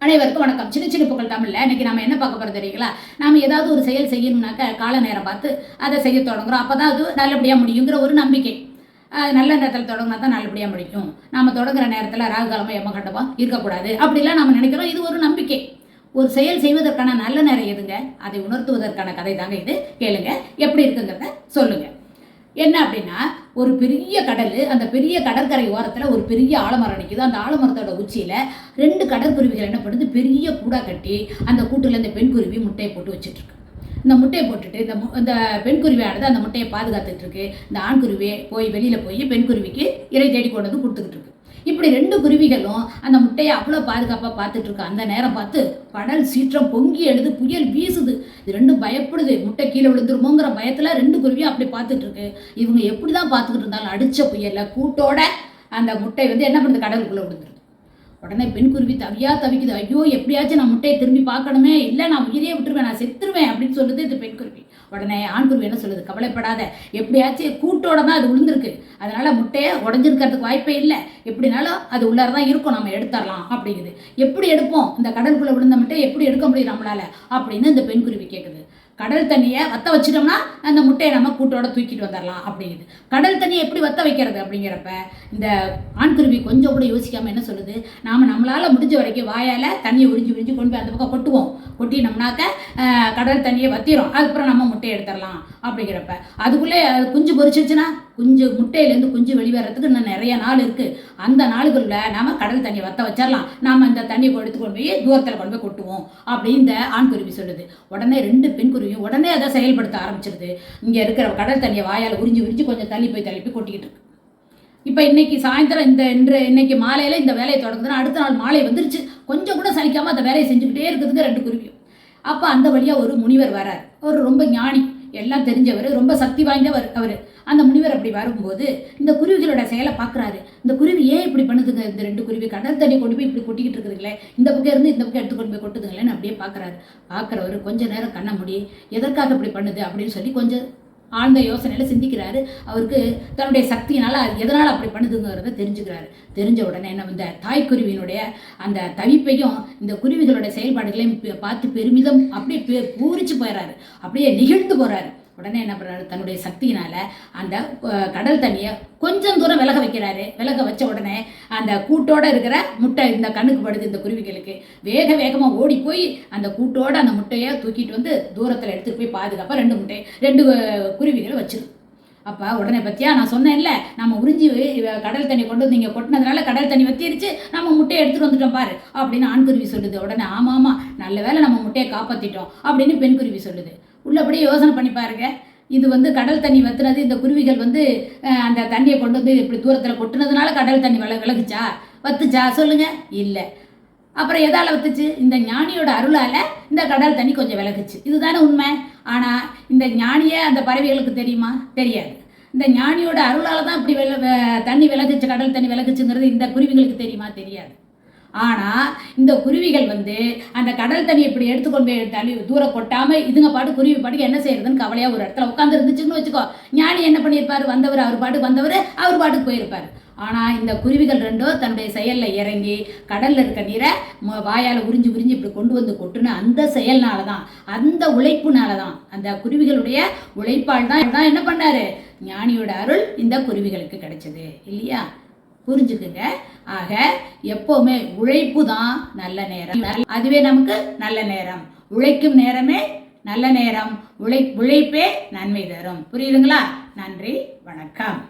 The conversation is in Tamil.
அனைவருக்கும் வணக்கம். சின்ன சின்ன புகழ் தமிழ்ல இன்னைக்கு நம்ம என்ன பார்க்க போறது தெரியுங்களா? நாம ஏதாவது ஒரு செயல் செய்யணும்னாக்க கால நேரம் பார்த்து அதை செய்ய தொடங்குறோம். அப்பதான் அது நல்லபடியா முடியுங்கிற ஒரு நம்பிக்கை. நல்ல நேரத்தில் தொடங்கினா தான் நல்லபடியா முடியும். நாம தொடங்குற நேரத்தில் ராகுகாலமா எமகண்டமா இருக்கக்கூடாது அப்படிலாம் நம்ம நினைக்கிறோம். இது ஒரு நம்பிக்கை. ஒரு செயல் செய்வதற்கான நல்ல நேரம் எதுங்க? அதை உணர்த்துவதற்கான கதை தாங்க இது. கேளுங்க, எப்படி இருக்குங்கிறத சொல்லுங்க. என்ன அப்படின்னா, ஒரு பெரிய கடல், அந்த பெரிய கடற்கரை ஓரத்தில் ஒரு பெரிய ஆலமரம் நிற்குது. அந்த ஆலமரத்தோட உச்சியில் 2 கடற்குருவிகள் என்ன பண்ணுது, பெரிய கூடா கட்டி அந்த கூட்டில் இந்த பெண் குருவி முட்டையை போட்டு வச்சுட்டு இருக்கு. இந்த முட்டையை போட்டுட்டு இந்த பெண் குருவியானது அந்த முட்டையை பாதுகாத்துட்டு இருக்கு. இந்த ஆண் குருவியை வெளியில் போய் பெண் குருவிக்கு இறை தேடி கொண்டு வந்து கொடுத்துக்கிட்டு இருக்கு. இப்படி 2 குருவிகளும் அந்த முட்டையை அவ்வளோ பாதுகாப்பாக பார்த்துட்டு இருக்கு. அந்த நேரம் பார்த்து கடல் சீற்றம் பொங்கி எழுது, புயல் வீசுது. இது 2 பயப்படுது, முட்டை கீழே விழுந்துருமோங்கிற பயத்தில் 2 குருவியும் அப்படி பார்த்துட்டு இருக்கு. இவங்க எப்படி தான் பார்த்துக்கிட்டு இருந்தாலும் அடித்த புயலில் கூட்டோட அந்த முட்டை என்ன பண்ணுது, கடலுக்குள்ளே விழுந்துருது. உடனே பெண் குருவி தவிக்குது. ஐயோ, எப்படியாச்சும் நான் முட்டையை திரும்பி பார்க்கணுமே, இல்லை நான் உயிரே விட்டுருவேன், நான் செத்துருவேன் அப்படின்னு சொல்லுது இந்த பெண் குருவி. உடனே ஆண் குருவி என்ன சொல்லுது, கவலைப்படாத, எப்படியாச்சும் கூட்டோட தான் அது விழுந்திருக்கு, அதனால முட்டையை உடஞ்சிருக்கிறதுக்கு வாய்ப்பே இல்லை, எப்படினாலும் அது உள்ளார தான் இருக்கும், நம்ம எடுத்துடலாம் அப்படிங்குது. எப்படி எடுப்போம், இந்த கடலுக்குள்ளே விழுந்த முட்டையை எப்படி எடுக்க முடியும் நம்மளால அப்படின்னு இந்த பெண் குருவி கேட்குது. கடல் தண்ணியை வத்த வச்சிட்டோம்னா அந்த முட்டையை நம்ம கூட்டோட தூக்கிட்டு வந்துடலாம் அப்படிங்குது. கடல் தண்ணியை எப்படி வத்த வைக்கிறது அப்படிங்கிறப்ப இந்த ஆண்குருவி கொஞ்சம் கூட யோசிக்காமல் என்ன சொல்லுது, நம்மளால் முடிஞ்ச வரைக்கும் வாயால் தண்ணியை உறிஞ்சி கொண்டு போய் அந்த பக்கம் கொட்டுவோம். கொட்டினோம்னாக்க கடல் தண்ணியை வத்திரும், அதுக்கப்புறம் நம்ம முட்டையை எடுத்துடலாம் அப்படிங்கிறப்ப அதுக்குள்ளே குஞ்சு பொரிச்சிருச்சுன்னா முட்டையிலேருந்து குஞ்சு வெளிவரத்துக்கு இன்னும் நிறைய நாள் இருக்குது. அந்த நாளுக்குள்ள நம்ம கடல் தண்ணியை வத்த வச்சிடலாம், நாம் இந்த தண்ணியை எடுத்து கொண்டு போய் தூரத்தில் கொண்டு போய் கொட்டுவோம் அப்படின்னு இந்த ஆண்குருவி சொல்லுது. உடனே 2 பெண் குருவியும் உடனே அதை செயல்படுத்த ஆரம்பிச்சிருது. இங்கே இருக்கிற கடல் தண்ணியை வாயால் உறிஞ்சி கொஞ்சம் தள்ளி போய் கொட்டிக்கிட்டு இருக்கு. இப்போ இன்னைக்கு சாயந்தரம் இன்னைக்கு மாலையில் இந்த வேலையை தொடங்குதுன்னா அடுத்த நாள் மாலை வந்துருச்சு, கொஞ்சம் கூட சலிக்காமல் அந்த வேலையை செஞ்சுக்கிட்டே இருக்குதுங்க 2 குருவியும். அப்போ அந்த வழியாக ஒரு முனிவர் வரார். அவர் ரொம்ப ஞானி, எல்லாம் தெரிஞ்சவர், ரொம்ப சக்தி வாய்ந்தவர் அவர். அந்த முனிவர் அப்படி வரும்போது இந்த குருவிகளோட செயலை பார்க்குறாரு. இந்த குருவி ஏன் இப்படி பண்ணுதுங்க, இந்த 2 குருவி கடல் தண்ணி கொண்டு போய் இப்படி கொட்டிக்கிட்டு இருக்குதுங்களே, இந்த பக்கம் இருந்து இந்த பக்கம் எடுத்து கொண்டு போய் கொட்டுதுங்களேன்னு அப்படியே பார்க்குறவர் கொஞ்ச நேரம் கண்ண மூடி எதற்காக இப்படி பண்ணுது அப்படின்னு சொல்லி கொஞ்சம் ஆழ்ந்த யோசனையில் சிந்திக்கிறாரு. அவருக்கு தன்னுடைய சக்தியினால் எதனால் அப்படி பண்ணுதுங்கிறத தெரிஞ்சுக்கிறாரு. தெரிஞ்ச உடனே இந்த தாய்க்குருவியினுடைய அந்த தவிப்பையும் இந்த குருவிகளோட செயல்பாடுகளையும் பார்த்து பெருமிதம் அப்படியே பூரிச்சு போயிடறாரு, அப்படியே நிகழ்ந்து போகிறாரு. உடனே என்ன பண்ணுறாரு, தன்னுடைய சக்தியினால் அந்த கடல் தண்ணியை கொஞ்சம் தூரம் விலக வைக்கிறாரு. விலக வச்ச உடனே அந்த கூட்டோடு இருக்கிற முட்டை இந்த கண்ணுக்கு படுது இந்த குருவிகளுக்கு. வேகமாக ஓடி போய் அந்த கூட்டோட அந்த முட்டையை தூக்கிட்டு வந்து தூரத்தில் எடுத்துகிட்டு போய் பாதுகாப்பாக 2 குருவிகளை வச்சிருக்கு. அப்போ உடனே பற்றியா நான் சொன்னேன்ல, நம்ம உறிஞ்சி கடல் தண்ணி கொண்டு வந்து நீங்கள் கொட்டினதுனால கடல் தண்ணி வத்திருச்சு, நம்ம முட்டையை எடுத்துகிட்டு வந்துட்டோம் பாரு அப்படின்னு ஆண்குருவி சொல்லுது. உடனே ஆமாம், நல்ல வேளை நம்ம முட்டையை காப்பாற்றிட்டோம் அப்படின்னு பெண் குருவி சொல்லுது. உள்ளபடியே யோசனை பண்ணி பாருங்க, இது கடல் தண்ணி வத்துனது, இந்த குருவிகள் அந்த தண்ணியை கொண்டு வந்து இப்படி தூரத்தில் கொட்டுனதுனால கடல் தண்ணி விலகுச்சா, வத்துச்சா சொல்லுங்க? இல்லை. அப்புறம் எதால் வத்துச்சு? இந்த ஞானியோட அருளால் இந்த கடல் தண்ணி கொஞ்சம் விலகுச்சு, இதுதானே உண்மை. ஆனால் இந்த ஞானியை அந்த பறவைகளுக்கு தெரியுமா? தெரியாது. இந்த ஞானியோட அருளால் தான் இப்படி தண்ணி விலகுச்சு, கடல் தண்ணி விலகுச்சுங்கிறது இந்த குருவிகளுக்கு தெரியுமா? தெரியாது. ஆனால் இந்த குருவிகள் அந்த கடல் தண்ணி இப்படி எடுத்துக்கொண்டு போய் தள்ளி தூரம் கொட்டாமல் இதுங்க பாட்டு குருவி பாட்டுக்கு என்ன செய்யறதுன்னு கவலையாக ஒரு இடத்துல உட்காந்து இருந்துச்சுன்னு வச்சுக்கோ. ஞானி என்ன பண்ணியிருப்பார், வந்தவர் அவர் பாட்டுக்கு போயிருப்பார். ஆனால் இந்த குருவிகள் 2 தன்னுடைய செயலில் இறங்கி கடலில் இருக்க நீரை வாயால் உறிஞ்சி இப்படி கொண்டு வந்து கொட்டுன்னு அந்த செயல்னால தான், அந்த உழைப்புனால தான், அந்த குருவிகளுடைய உழைப்பால் தான் என்ன பண்ணார், ஞானியோட அருள் இந்த குருவிகளுக்கு கிடைச்சது இல்லையா? புரிஞ்சுக்குங்க. ஆக எப்பவுமே உழைப்பு தான் நல்ல நேரம், அதுவே நமக்கு நல்ல நேரம். உழைக்கும் நேரமே நல்ல நேரம், உழைப்பே நன்மை தரும். புரியுதுங்களா? நன்றி, வணக்கம்.